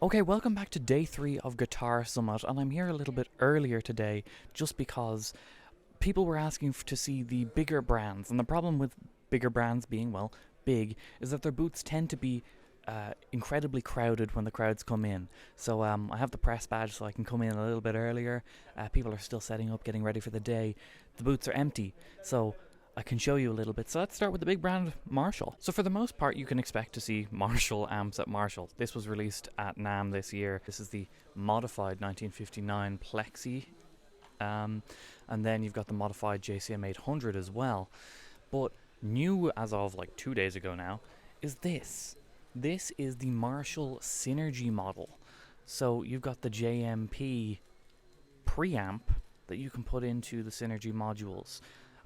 Okay, welcome back to day 3 of Guitar Summit, and I'm here a little bit earlier today just because people were asking to see the bigger brands, and the problem with bigger brands being, well, big, is that their booths tend to be incredibly crowded when the crowds come in. So I have the press badge so I can come in a little bit earlier. People are still setting up, getting ready for the day. The booths are empty, so I can show you a little bit. So let's start with the big brand, Marshall. So for the most part, you can expect to see Marshall amps at Marshall. This was released at NAMM this year. This is the modified 1959 Plexi. And then you've got the modified JCM 800 as well. But new as of like 2 days ago now is this. This is the Marshall Synergy model. So you've got the JMP preamp that you can put into the Synergy modules.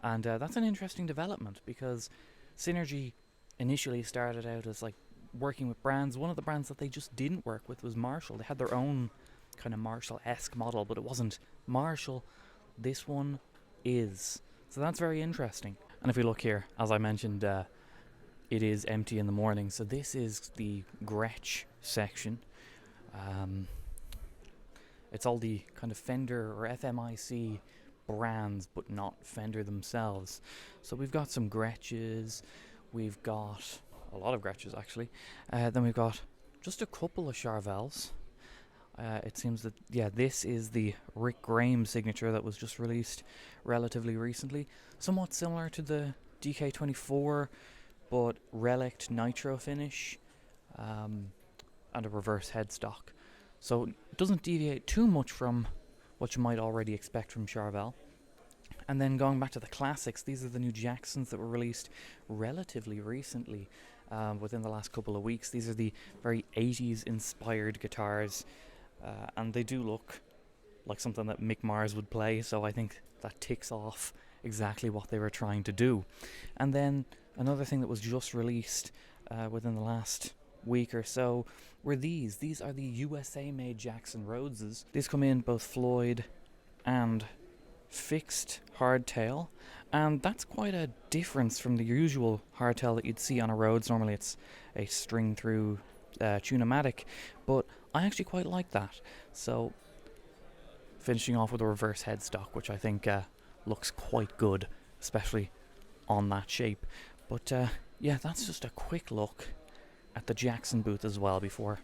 And that's an interesting development because Synergy initially started out as like working with brands. One of the brands that they just didn't work with was Marshall. They had their own kind of Marshall-esque model, but it wasn't Marshall. This one is. So that's very interesting. And if we look here, as I mentioned, it is empty in the morning. So this is the Gretsch section. It's all the kind of Fender or FMIC brands, but not Fender themselves. So we've got some Gretsches, we've got a lot of Gretsches actually, then we've got just a couple of Charvels. It seems that, yeah, this is the Rick Graham signature that was just released relatively recently, somewhat similar to the DK24 but relict nitro finish, and a reverse headstock. So it doesn't deviate too much from what you might already expect from Charvel. And then going back to the classics, these are the new Jacksons that were released relatively recently, within the last couple of weeks. These are the very 80s inspired guitars, and they do look like something that Mick Mars would play, so I think that ticks off exactly what they were trying to do. And then another thing that was just released within the last week or so were these. These are the USA-made Jackson Rhodeses. These come in both Floyd and fixed hardtail, and that's quite a difference from the usual hardtail that you'd see on a Rhodes. Normally it's a string-through tune-o-matic, but I actually quite like that. So finishing off with a reverse headstock, which I think looks quite good, especially on that shape. But yeah, that's just a quick look at the Jackson booth as well before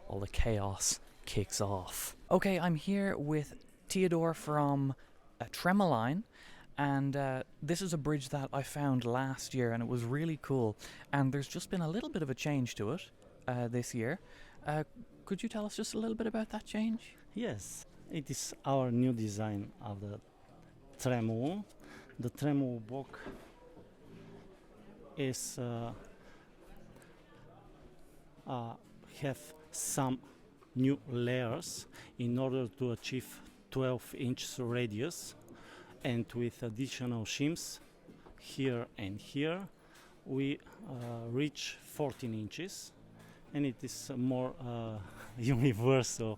all the chaos kicks off. Okay, I'm here with Theodore from Tremoline, and this is a bridge that I found last year and it was really cool, and there's just been a little bit of a change to it this year. Could you tell us just a little bit about that change? Yes, it is our new design of the Tremolo. The Tremolo box is have some new layers in order to achieve 12-inch radius, and with additional shims here and here we reach 14 inches, and it is more universal.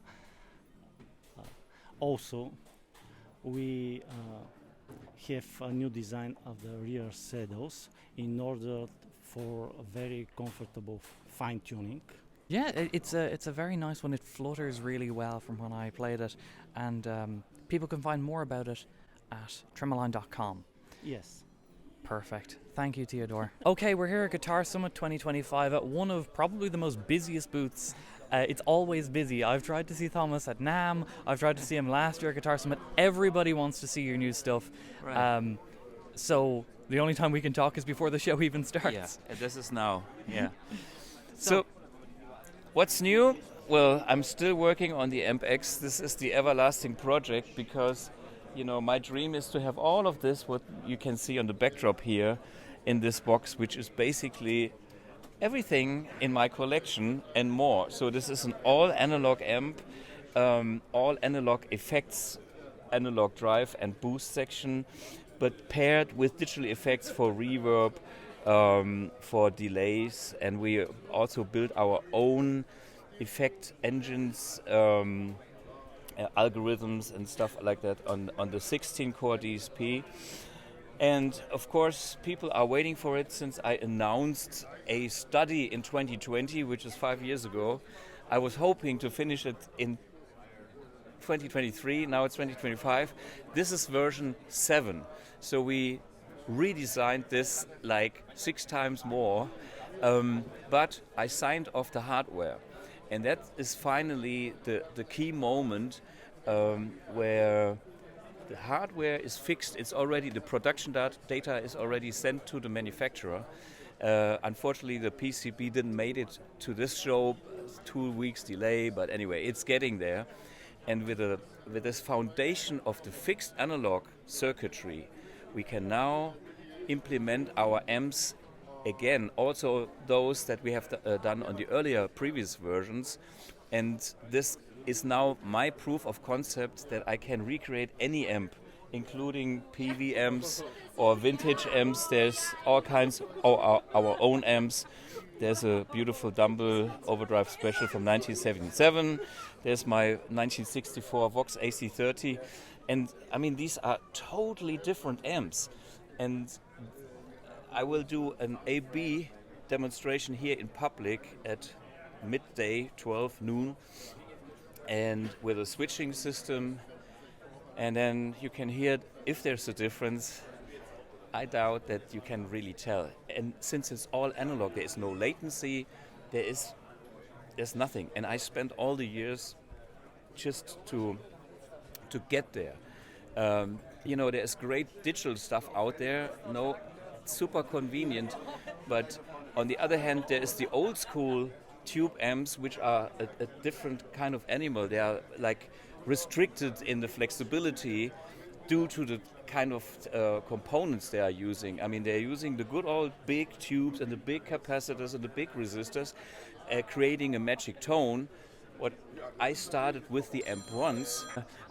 Also we have a new design of the rear saddles in order for a very comfortable fine tuning. Yeah, it's a very nice one. It flutters really well from when I played it, and people can find more about it at tremoline.com. Yes. Perfect. Thank you, Theodore. Okay, we're here at Guitar Summit 2025 at one of probably the most busiest booths. It's always busy. I've tried to see Thomas at NAMM. I've tried to see him last year at Guitar Summit. Everybody wants to see your new stuff. Right. So the only time we can talk is before the show even starts. Yeah, this is now. Yeah. So, what's new? Well, I'm still working on the Amp X. This is the everlasting project because, my dream is to have all of this, what you can see on the backdrop here, in this box, which is basically everything in my collection and more. So this is an all analog amp, all analog effects, analog drive and boost section, but paired with digital effects for reverb, for delays, and we also built our own effect engines, algorithms and stuff like that on the 16-core DSP. And of course, people are waiting for it since I announced a study in 2020, which is 5 years ago, I was hoping to finish it in 2023, now it's 2025. This is version 7. So we redesigned this like 6 times more, but I signed off the hardware. And that is finally the key moment where the hardware is fixed. It's already, the production data is already sent to the manufacturer. Unfortunately, the PCB didn't make it to this show, 2 weeks delay, but anyway, it's getting there. And with this foundation of the fixed analog circuitry, we can now implement our amps again, also those that we have done on the earlier previous versions. And this is now my proof of concept that I can recreate any amp, including PV amps or vintage amps. There's all kinds of our own amps. There's a beautiful Dumble Overdrive Special from 1977. There's my 1964 Vox AC30. And I mean, these are totally different amps. And I will do an A/B demonstration here in public at midday, 12 noon, and with a switching system. And then you can hear if there's a difference. I doubt that you can really tell. And since it's all analog, there is no latency, there's nothing. And I spent all the years just to get there. There's great digital stuff out there, super convenient. But on the other hand, there is the old school tube amps, which are a different kind of animal. They are like restricted in the flexibility due to the kind of components they are using. I mean, they're using the good old big tubes and the big capacitors and the big resistors, creating a magic tone. What I started with the Amp-1s,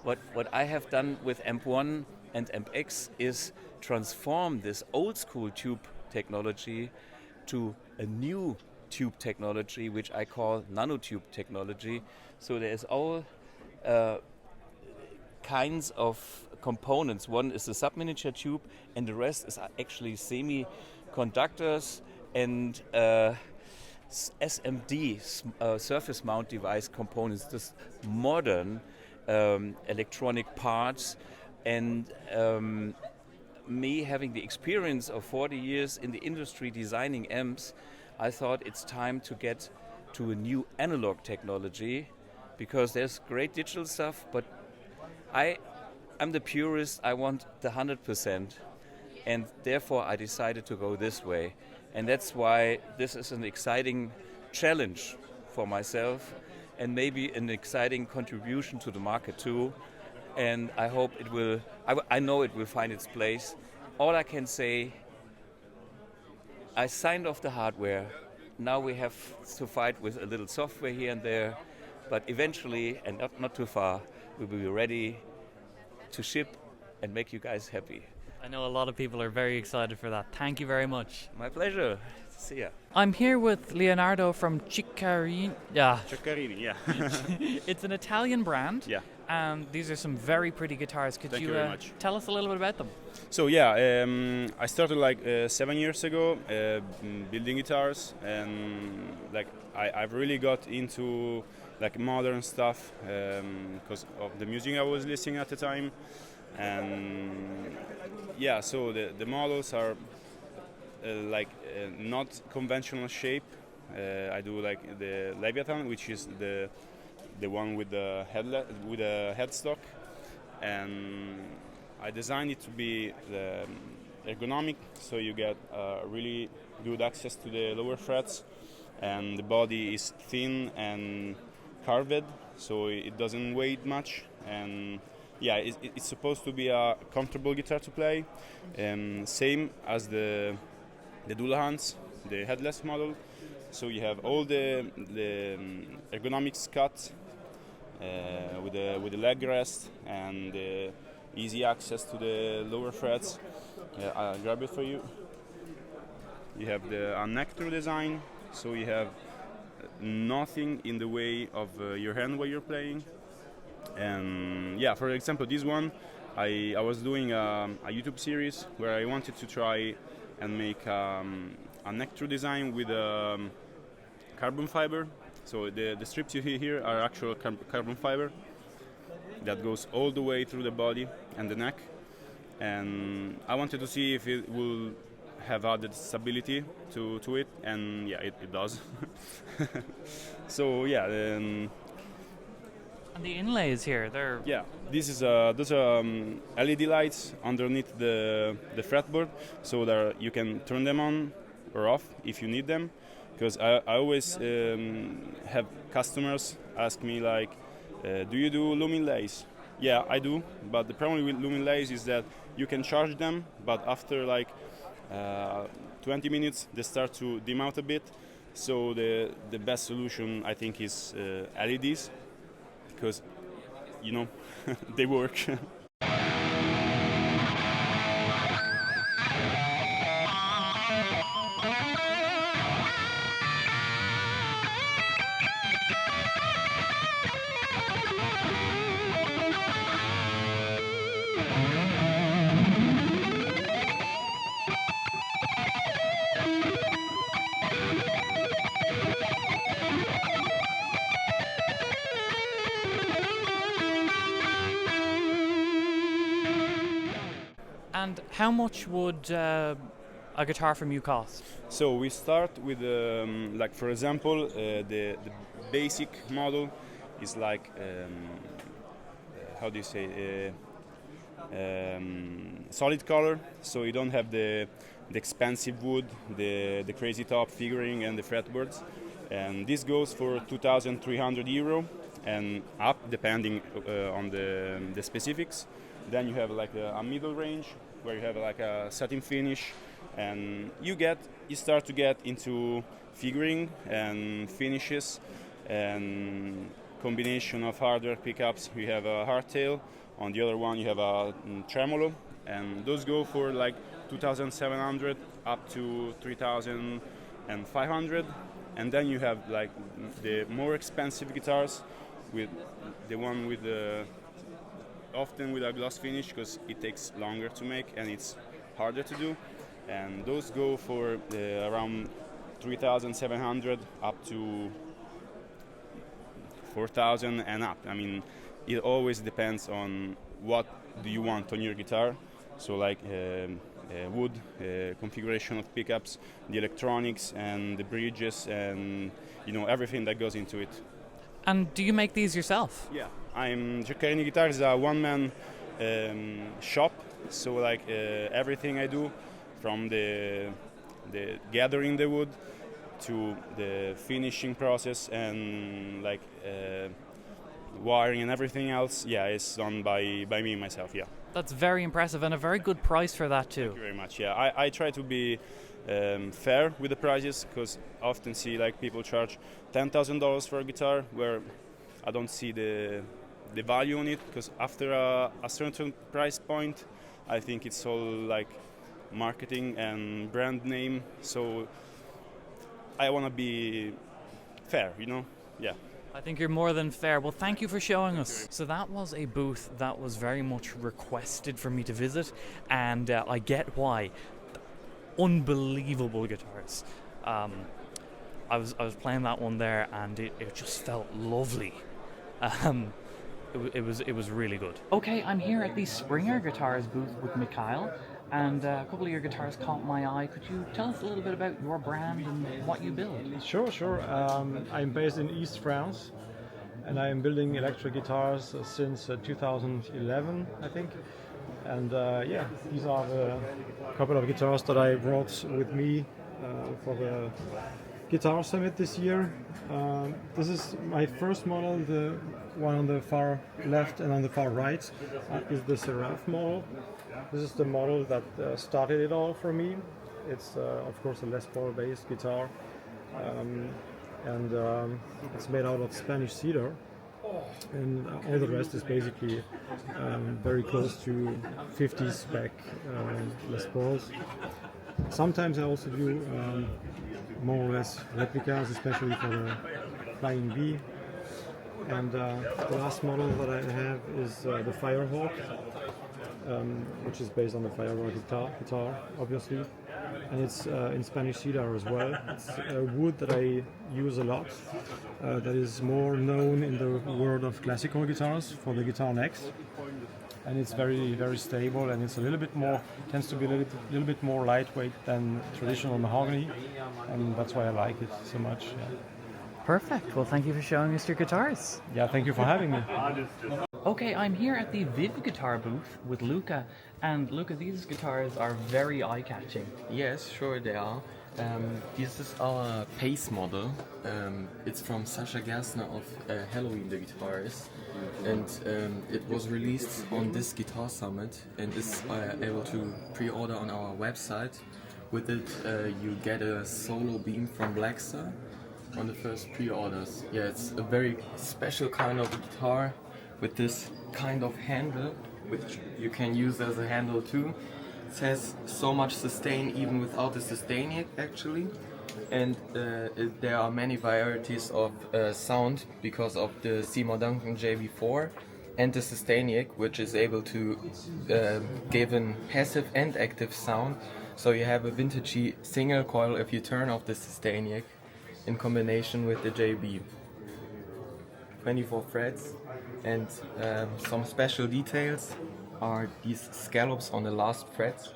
what I have done with Amp-1 and Amp-X is transform this old school tube technology to a new tube technology, which I call nanotube technology. So there's all kinds of components. One is the sub-miniature tube, and the rest is actually semiconductors and SMD, surface mount device components, just modern electronic parts. And me having the experience of 40 years in the industry designing amps, I thought it's time to get to a new analog technology, because there's great digital stuff, but I'm the purist. I want the 100%, and therefore I decided to go this way. And that's why this is an exciting challenge for myself, and maybe an exciting contribution to the market too. And I hope it will, I know it will find its place. All I can say, I signed off the hardware. Now we have to fight with a little software here and there, but eventually, and not too far, we will be ready to ship and make you guys happy. I know a lot of people are very excited for that. Thank you very much. My pleasure. See ya. I'm here with Leonardo from Ceccarini. Yeah. Ceccarini, yeah. It's an Italian brand. Yeah. And these are some very pretty guitars. Could Thank you you very much. tell us a little bit about them? So yeah, I started like 7 years ago building guitars, and like I've really got into like modern stuff because of the music I was listening at the time. And yeah, so the models are not conventional shape. I do like the Leviathan, which is the one with the headstock, and I designed it to be ergonomic, so you get really good access to the lower frets, and the body is thin and carved, so it doesn't weigh much, and yeah, it's supposed to be a comfortable guitar to play, same as the Dullahan's, the headless model. So you have all the ergonomics cut with the leg rest and easy access to the lower frets. I'll grab it for you. You have a neck-through design, so you have nothing in the way of your hand while you're playing. And yeah, for example, this one, I was doing a YouTube series where I wanted to try and make a neck-through design with carbon fiber, So the strips you see here are actual carbon fiber that goes all the way through the body and the neck. And I wanted to see if it will have added stability to it, and yeah, it does. So yeah. And the inlays here, they're... Yeah, this is those are LED lights underneath the fretboard, so that you can turn them on or off if you need them. Because I always have customers ask me like, do you do lumin lays? Yeah, I do, but the problem with lumin lays is that you can charge them, but after like 20 minutes they start to dim out a bit. So the best solution I think is LEDs, because you know they work. And how much would a guitar from you cost? So we start with, like for example, the basic model is like, how do you say, solid color. So you don't have the expensive wood, the crazy top figuring and the fretboards. And this goes for 2,300 euro and up, depending on the specifics. Then you have like a middle range where you have like a satin finish, and you start to get into figuring and finishes and combination of hardware pickups. We have a hardtail, on the other one you have a tremolo, and those go for like 2,700 up to 3,500. And then you have like the more expensive guitars, with the one with the often with a gloss finish, because it takes longer to make and it's harder to do, and those go for around 3,700 up to 4,000 and up. I mean, it always depends on what do you want on your guitar. So like wood, configuration of pickups, the electronics and the bridges, and you know everything that goes into it. And do you make these yourself? Yeah, Ceccarini Guitars is a one-man shop, so like everything I do, from the gathering the wood to the finishing process and like wiring and everything else, yeah, it's done by me myself. Yeah. That's very impressive, and a very good price for that too. Thank you very much. Yeah, I try to be fair with the prices, because I often see like people charge $10,000 for a guitar, where I don't see the value on it, because after a certain price point, I think it's all like marketing and brand name. So I want to be fair, you know? Yeah. I think you're more than fair. Well, thank you for showing us. So that was a booth that was very much requested for me to visit, and I get why. Unbelievable guitars. I was playing that one there, and it just felt lovely. It was really good. Okay, I'm here at the Springer Guitars booth with Mikhail, and a couple of your guitars caught my eye. Could you tell us a little bit about your brand and what you build? Sure. I'm based in East France, and I am building electric guitars since 2011, I think. And yeah, these are the couple of guitars that I brought with me for the Guitar Summit this year. This is my first model. The one on the far left and on the far right is the Seraph model. This is the model that started it all for me. It's of course a Les Paul based guitar, and it's made out of Spanish cedar, and all the rest is basically very close to 50s spec Les Pauls. Sometimes I also do more or less replicas, especially for the Flying V. And the last model that I have is the Firehawk, which is based on the Firehawk guitar, obviously. and it's in Spanish cedar as well. It's a wood that I use a lot, that is more known in the world of classical guitars for the guitar necks. And it's very, very stable, and it's a little bit more, tends to be a little bit more lightweight than traditional mahogany, and that's why I like it so much. Yeah. Perfect. Well, thank you for showing us your guitars. Yeah, thank you for having me. Okay, I'm here at the Viv Guitar booth with Luca, and Luca, these guitars are very eye-catching. Yes, sure they are. This is our pace model. It's from Sascha Gerstner of Halloween the Guitars, and it was released on this guitar summit and is able to pre-order on our website. With it, you get a solo beam from Blackstar on the first pre-orders. Yeah, it's a very special kind of guitar with this kind of handle, which you can use as a handle too. It has so much sustain even without the sustain actually, and there are many varieties of sound because of the Seymour Duncan JB4 and the Sustainiac, which is able to give a passive and active sound. So you have a vintagey single coil if you turn off the Sustainiac in combination with the JB. 24 frets, and some special details are these scallops on the last frets.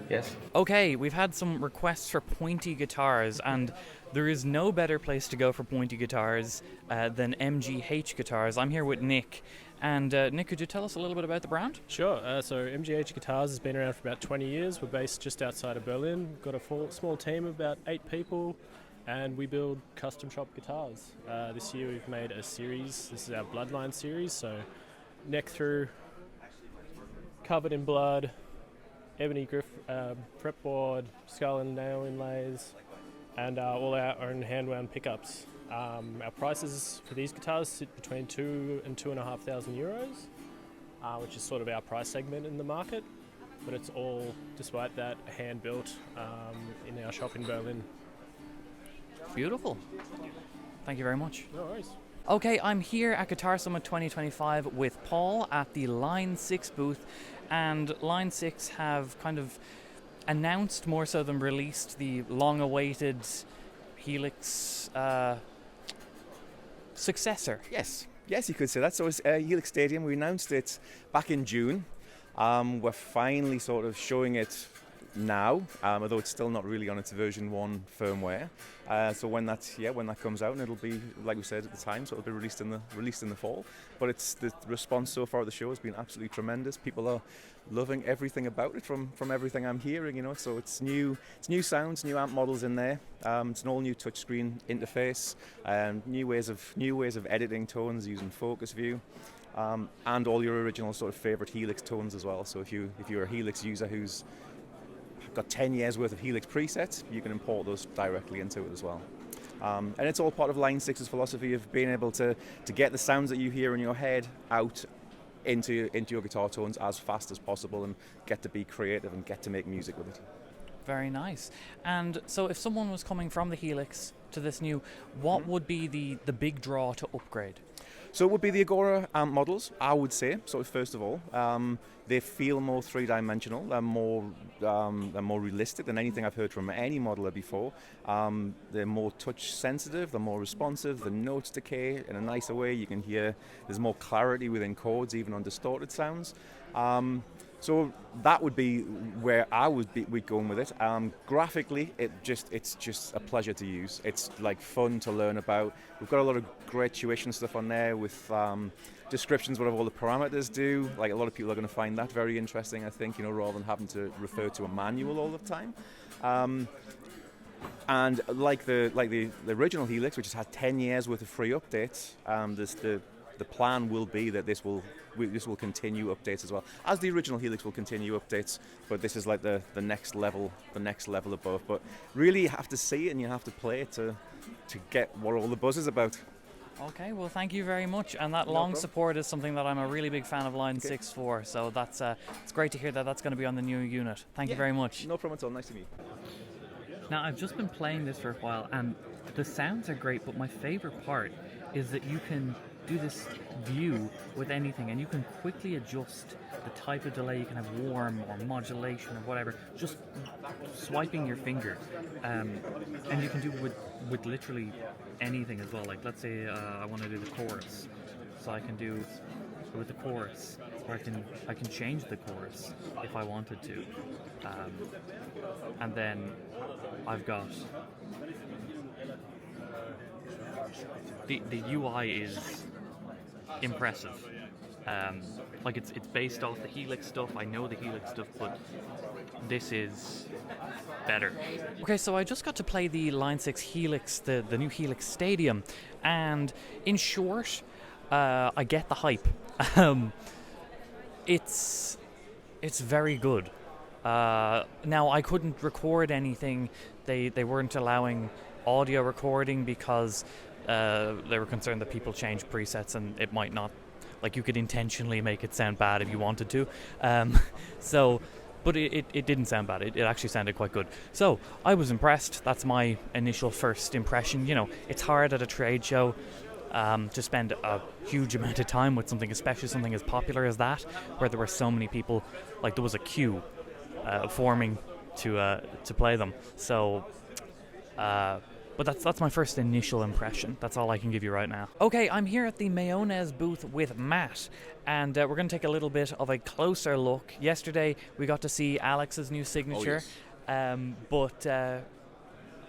Yes. Okay, we've had some requests for pointy guitars, and there is no better place to go for pointy guitars than MGH Guitars. I'm here with Nick. And Nick, could you tell us a little bit about the brand? Sure. So MGH Guitars has been around for about 20 years. We're based just outside of Berlin. We've got a small team of about 8 people, and we build custom shop guitars. This year we've made a series. This is our Bloodline series, so neck through, covered in blood, ebony fretboard, skull and nail inlays, and all our own hand-wound pickups. Our prices for these guitars sit between €2,000 and €2,500, which is sort of our price segment in the market, but it's all, despite that, hand-built in our shop in Berlin. Beautiful. Thank you very much. No worries. Okay, I'm here at Guitar Summit 2025 with Paul at the Line 6 booth, and Line 6 have kind of announced more so than released the long-awaited Helix successor. Yes, you could say that. So it's Helix Stadium. We announced it back in June. We're finally sort of showing it now, although it's still not really on its version 1 firmware. So when that comes out, and it'll be, like we said at the time, so it'll be released in the fall. But it's the response so far at the show has been absolutely tremendous. People are loving everything about it from everything I'm hearing. You know, so it's new sounds, new amp models in there. It's an all new touchscreen interface, new ways of editing tones using focus view. And all your original sort of favorite Helix tones as well. So if you're a Helix user who's got 10 years worth of Helix presets, you can import those directly into it as well. And it's all part of Line 6's philosophy of being able to get the sounds that you hear in your head out into your guitar tones as fast as possible, and get to be creative and get to make music with it. Very nice. And so if someone was coming from the Helix to this new, what would be the big draw to upgrade? So it would be the Agora amp models, I would say. So first of all, they feel more three-dimensional. They're more realistic than anything I've heard from any modeler before. They're more touch-sensitive. They're more responsive. The notes decay in a nicer way. You can hear there's more clarity within chords, even on distorted sounds. So that would be where I would be going with it. Graphically, it's just a pleasure to use. It's like fun to learn about. We've got a lot of great tuition stuff on there with descriptions, what all the parameters do. Like, a lot of people are going to find that very interesting, I think, rather than having to refer to a manual all the time. And like the original Helix, which has had 10 years worth of free updates, the plan will be that this will continue updates as well, as the original Helix will continue updates. But this is like the next level above. But really, you have to see it and you have to play it to get what all the buzz is about. Okay, well, thank you very much. And that long support is something that I'm a really big fan of Line 6 for. So that's it's great to hear that that's going to be on the new unit. Thank you very much. No problem at all. Nice to meet you. Now, I've just been playing this for a while, and the sounds are great, but my favorite part is that you can do this view with anything, and you can quickly adjust the type of delay. You can have warm or modulation or whatever, just swiping your finger, and you can do with literally anything as well. Like let's say I want to do the chorus, so I can do with the chorus, or I can change the chorus if I wanted to, and then I've got the UI is impressive. Like it's based off the Helix stuff. I know the Helix stuff, but this is better. Okay, so I just got to play the Line 6 Helix, the new Helix Stadium, and in short, I get the hype. It's very good. Now I couldn't record anything. They weren't allowing audio recording because they were concerned that people change presets and it might not, like you could intentionally make it sound bad if you wanted to. But it didn't sound bad. It actually sounded quite good. So I was impressed. That's my initial first impression. You know, it's hard at a trade show to spend a huge amount of time with something, especially something as popular as that, where there were so many people. Like there was a queue forming to play them. So. But that's my first initial impression. That's all I can give you right now. Okay, I'm here at the Mayones booth with Matt, and we're going to take a little bit of a closer look. Yesterday, we got to see Alex's new signature, but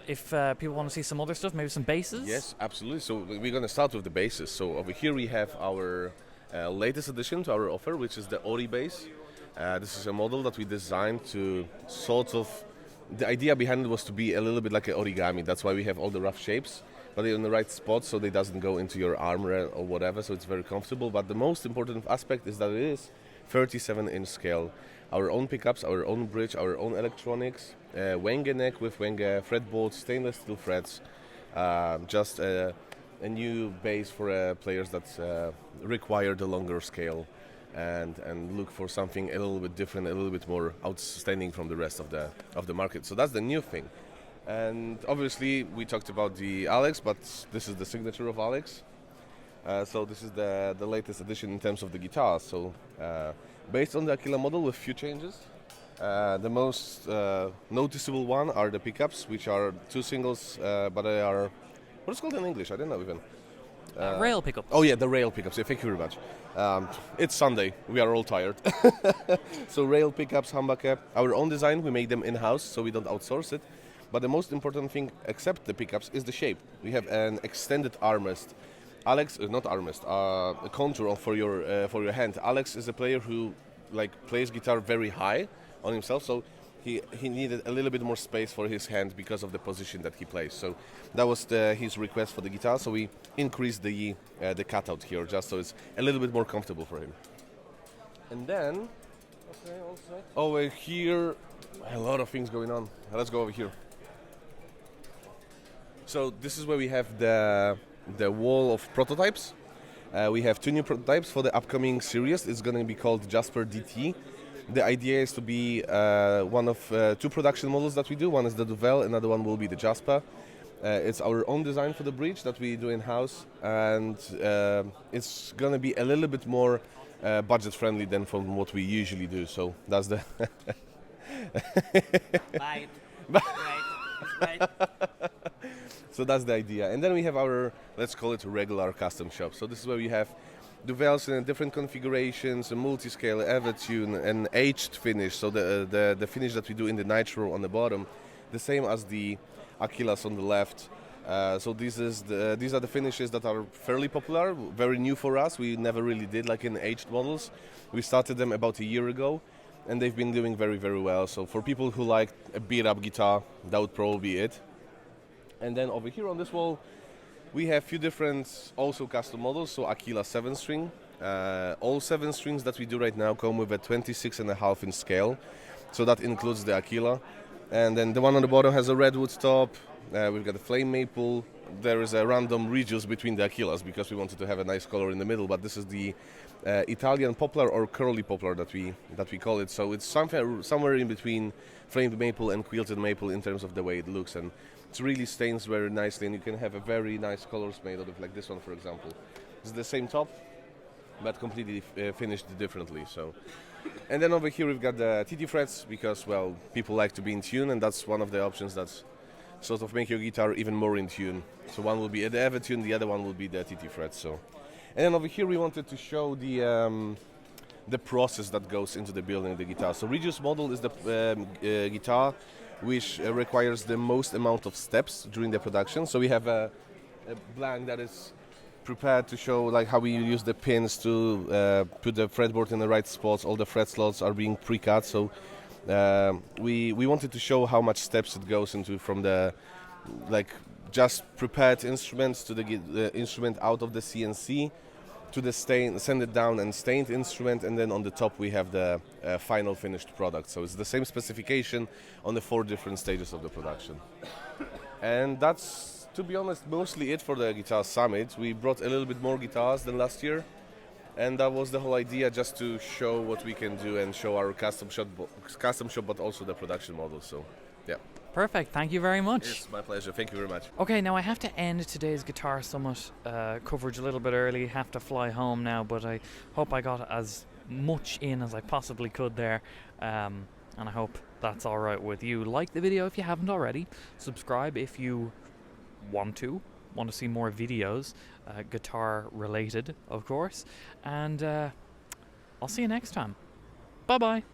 if people want to see some other stuff, maybe some basses? Yes, absolutely. So we're going to start with the basses. So over here we have our latest addition to our offer, which is the Ori bass. This is a model that we designed to sort of... The idea behind it was to be a little bit like an origami. That's why we have all the rough shapes, but they're in the right spot so they doesn't go into your arm or whatever, so it's very comfortable. But the most important aspect is that it is 37-inch scale. Our own pickups, our own bridge, our own electronics, Wenge neck with Wenge fretboard, stainless steel frets, just a new bass for players that require the longer scale. And look for something a little bit different, a little bit more outstanding from the rest of the market. So that's the new thing. And obviously we talked about the Alex, but this is the signature of Alex. So this is the latest addition in terms of the guitar. So based on the Aquila model with few changes. The most noticeable one are the pickups, which are two singles, but they are, what is it called in English? I don't know even. Rail pickups. Oh yeah, the rail pickups. Yeah, thank you very much. It's Sunday. We are all tired. So rail pickups, humbucker, our own design. We make them in-house, so we don't outsource it. But the most important thing, except the pickups, is the shape. We have an extended armrest. Alex, not armrest, a contour for your hand. Alex is a player who plays guitar very high on himself, so he needed a little bit more space for his hand because of the position that he plays. So that was his request for the guitar. So we increased the cutout here just so it's a little bit more comfortable for him. And then over here, a lot of things going on. Let's go over here. So this is where we have the wall of prototypes. We have two new prototypes for the upcoming series. It's going to be called Jasper DT. The idea is to be one of two production models that we do. One is the Duvel, another one will be the Jasper. It's our own design for the bridge that we do in-house, and it's going to be a little bit more budget-friendly than from what we usually do. So that's the... Right. So that's the idea. And then we have our, let's call it, regular custom shop. So this is where we have Duvels in different configurations, a multi-scale, Evertune, an aged finish. So the finish that we do in the Nitro on the bottom, the same as the Aquilas on the left. So these are the finishes that are fairly popular, very new for us. We never really did like in aged models. We started them about a year ago, and they've been doing very, very well. So for people who like a beat-up guitar, that would probably be it. And then over here on this wall, we have a few different also custom models. So Aquila 7-string. All 7 strings that we do right now come with a 26.5-inch scale. So that includes the Aquila. And then the one on the bottom has a redwood top. We've got a flame maple. There is a random reduce between the Aquilas because we wanted to have a nice color in the middle. But this is the Italian poplar or curly poplar that we call it. So it's somewhere in between framed maple and quilted maple in terms of the way it looks. And it really stains very nicely, and you can have a very nice colors made out of, like this one, for example. It's the same top, but completely finished differently. So, and then over here we've got the TT frets because, well, people like to be in tune, and that's one of the options that's sort of make your guitar even more in tune. So one will be the Ever tune, the other one will be the TT frets. So, and then over here we wanted to show the process that goes into the building of the guitar. So reduced model is the guitar which requires the most amount of steps during the production. So we have a blank that is prepared to show like how we use the pins to put the fretboard in the right spots. All the fret slots are being pre-cut. So we wanted to show how much steps it goes into from the like just prepared instruments to the instrument out of the CNC to the sand it down and stained instrument, and then on the top we have the final finished product. So it's the same specification on the 4 different stages of the production. And that's, to be honest, mostly it for the Guitar Summit. We brought a little bit more guitars than last year, and that was the whole idea, just to show what we can do and show our custom shop, but also the production model. So, yeah. Perfect. Thank you very much. It's my pleasure. Thank you very much. Okay, now I have to end today's Guitar Summit coverage a little bit early. Have to fly home now, but I hope I got as much in as I possibly could there. And I hope that's all right with you. Like the video if you haven't already. Subscribe if you want to see more videos, guitar related, of course. And I'll see you next time. Bye-bye.